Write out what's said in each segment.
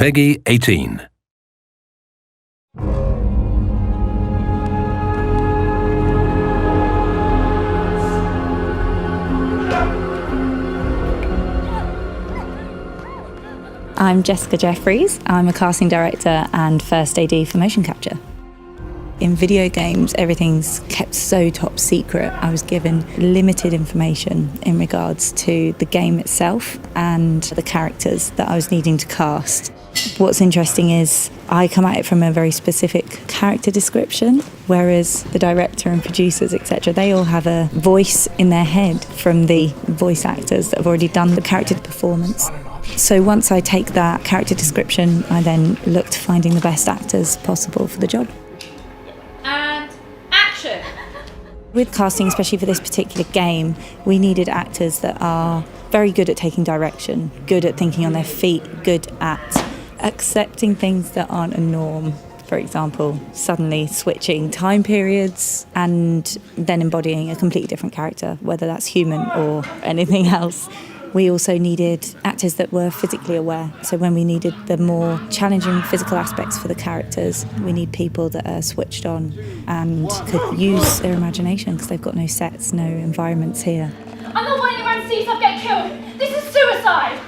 Peggy 18. I'm Jessica Jeffries. I'm a casting director and first AD for motion capture. In video games, everything's kept so top secret. I was given limited information in regards to the game itself and the characters that I was needing to cast. What's interesting is I come at it from a very specific character description, whereas the director and producers, etc., they all have a voice in their head from the voice actors that have already done the character performance. So once I take that character description, I then look to finding the best actors possible for the job. And action! With casting, especially for this particular game, we needed actors that are very good at taking direction, good at thinking on their feet, good at accepting things that aren't a norm. For example, suddenly switching time periods and then embodying a completely different character, whether that's human or anything else. We also needed actors that were physically aware. So when we needed the more challenging physical aspects for the characters, we need people that are switched on and could use their imagination because they've got no sets, no environments here. I'm not wanting around to see yourself get killed. This is suicide.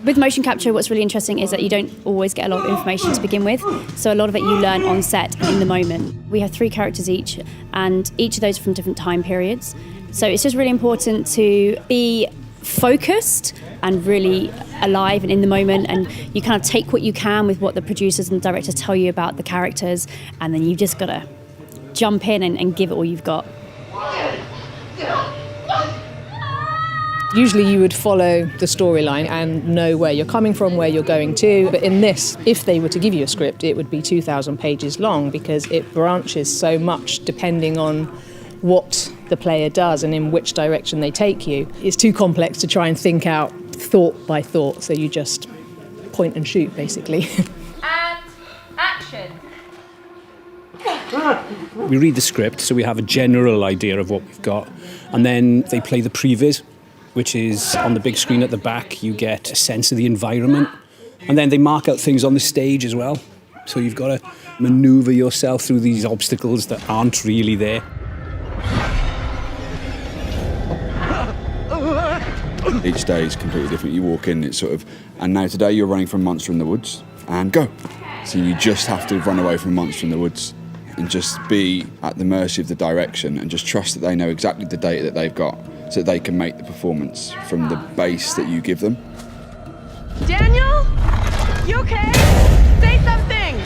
With motion capture, what's really interesting is that you don't always get a lot of information to begin with. So a lot of it you learn on set in the moment. We have 3 characters each, and each of those are from different time periods. So it's just really important to be focused and really alive and in the moment, and you kind of take what you can with what the producers and the directors tell you about the characters, and then you've just got to jump in and give it all you've got. Usually you would follow the storyline and know where you're coming from, where you're going to. But in this, if they were to give you a script, it would be 2,000 pages long because it branches so much depending on what the player does and in which direction they take you. It's too complex to try and think out thought by thought, so you just point and shoot, basically. And action! We read the script, so we have a general idea of what we've got, and then they play the previs, which is on the big screen at the back. You get a sense of the environment, and then they mark out things on the stage as well. So you've got to maneuver yourself through these obstacles that aren't really there. Each day is completely different. You walk in, it's sort of, and now today you're running from a monster in the woods, and go. So you just have to run away from a monster in the woods and just be at the mercy of the direction and just trust that they know exactly the data that they've got so that they can make the performance from the base that you give them. Daniel? You okay? Say something!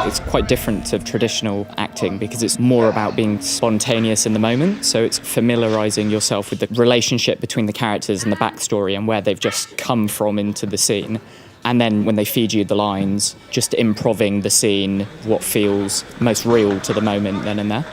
It's quite different to traditional acting because it's more about being spontaneous in the moment. So it's familiarising yourself with the relationship between the characters and the backstory and where they've just come from into the scene. And then when they feed you the lines, just improving the scene, what feels most real to the moment then and there.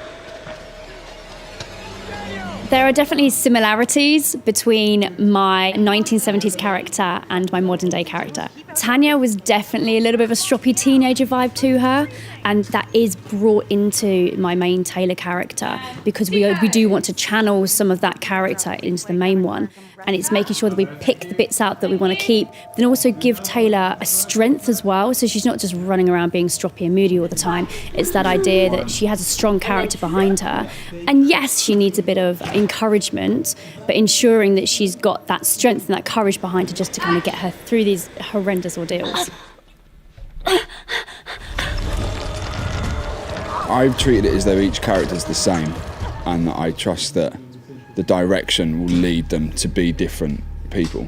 There are definitely similarities between my 1970s character and my modern day character. Tanya was definitely a little bit of a stroppy teenager vibe to her, and that is brought into my main Taylor character because we do want to channel some of that character into the main one, and it's making sure that we pick the bits out that we want to keep, then also give Taylor a strength as well, so she's not just running around being stroppy and moody all the time. It's that idea that she has a strong character behind her, and yes, she needs a bit of encouragement, but ensuring that she's got that strength and that courage behind her just to kind of get her through these horrendous ordeals. I've treated it as though each character's the same, and that I trust that the direction will lead them to be different people,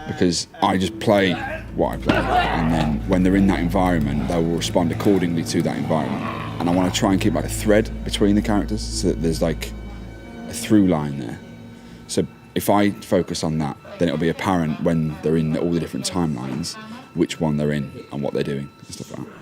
because I just play what I play, and then when they're in that environment they will respond accordingly to that environment, and I want to try and keep like a thread between the characters so that there's like a through line there. So if I focus on that, then it'll be apparent when they're in all the different timelines which one they're in and what they're doing and stuff like that.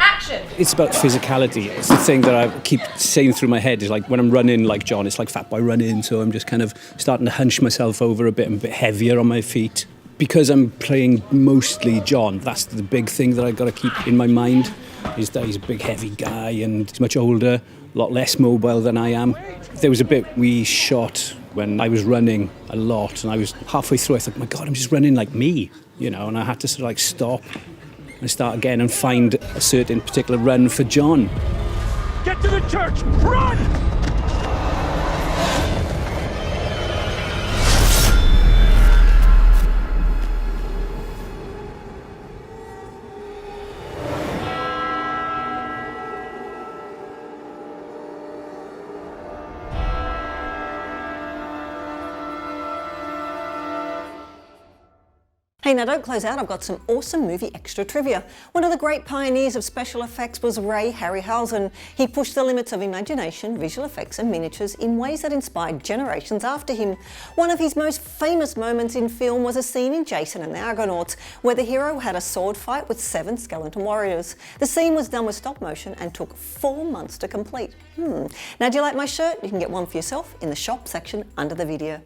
Action! It's about physicality. It's the thing that I keep saying through my head is like when I'm running like John, it's like Fat Boy running, so I'm just kind of starting to hunch myself over a bit heavier on my feet. Because I'm playing mostly John, that's the big thing that I've got to keep in my mind, is that he's a big heavy guy and he's much older, a lot less mobile than I am. There was a bit we shot when I was running a lot and I was halfway through, I thought, my God, I'm just running like me, you know, and I had to sort of like stop and start again and find a certain particular run for John. Get to the church! Run! Hey, now don't close out, I've got some awesome movie extra trivia. One of the great pioneers of special effects was Ray Harryhausen. He pushed the limits of imagination, visual effects and miniatures in ways that inspired generations after him. One of his most famous moments in film was a scene in Jason and the Argonauts where the hero had a sword fight with 7 skeleton warriors. The scene was done with stop motion and took 4 months to complete. Now, do you like my shirt? You can get one for yourself in the shop section under the video.